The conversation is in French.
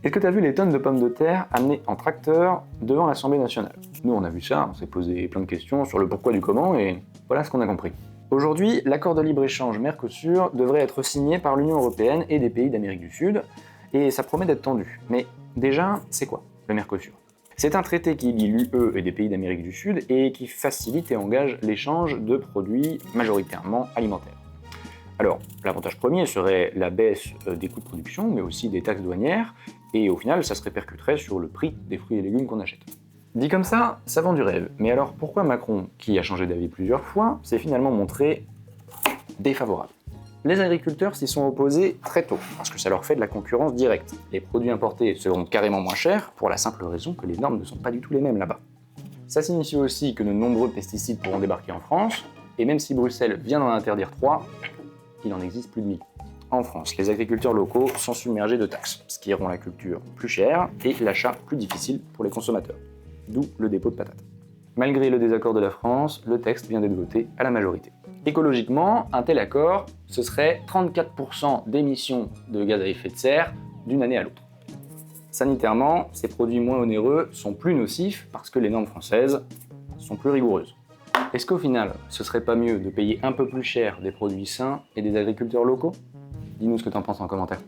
Est-ce que tu as vu les tonnes de pommes de terre amenées en tracteur devant l'Assemblée nationale? Nous, on a vu ça, on s'est posé plein de questions sur le pourquoi du comment, et voilà ce qu'on a compris. Aujourd'hui, l'accord de libre-échange Mercosur devrait être signé par l'Union européenne et des pays d'Amérique du Sud, et ça promet d'être tendu. Mais déjà, c'est quoi le Mercosur? C'est un traité qui lie l'UE et des pays d'Amérique du Sud et qui facilite et engage l'échange de produits majoritairement alimentaires. Alors, l'avantage premier serait la baisse des coûts de production, mais aussi des taxes douanières, et au final, ça se répercuterait sur le prix des fruits et légumes qu'on achète. Dit comme ça vend du rêve. Mais alors, pourquoi Macron, qui a changé d'avis plusieurs fois, s'est finalement montré défavorable? Les agriculteurs s'y sont opposés très tôt, parce que ça leur fait de la concurrence directe. Les produits importés seront carrément moins chers, pour la simple raison que les normes ne sont pas du tout les mêmes là-bas. Ça signifie aussi que de nombreux pesticides pourront débarquer en France, et même si Bruxelles vient d'en interdire 3, il en existe plus de 1000. En France, les agriculteurs locaux sont submergés de taxes, ce qui rend la culture plus chère et l'achat plus difficile pour les consommateurs. D'où le dépôt de patates. Malgré le désaccord de la France, le texte vient d'être voté à la majorité. Écologiquement, un tel accord, ce serait 34% d'émissions de gaz à effet de serre d'une année à l'autre. Sanitairement, ces produits moins onéreux sont plus nocifs parce que les normes françaises sont plus rigoureuses. Est-ce qu'au final, ce serait pas mieux de payer un peu plus cher des produits sains et des agriculteurs locaux? Dis-nous ce que t'en penses en commentaire.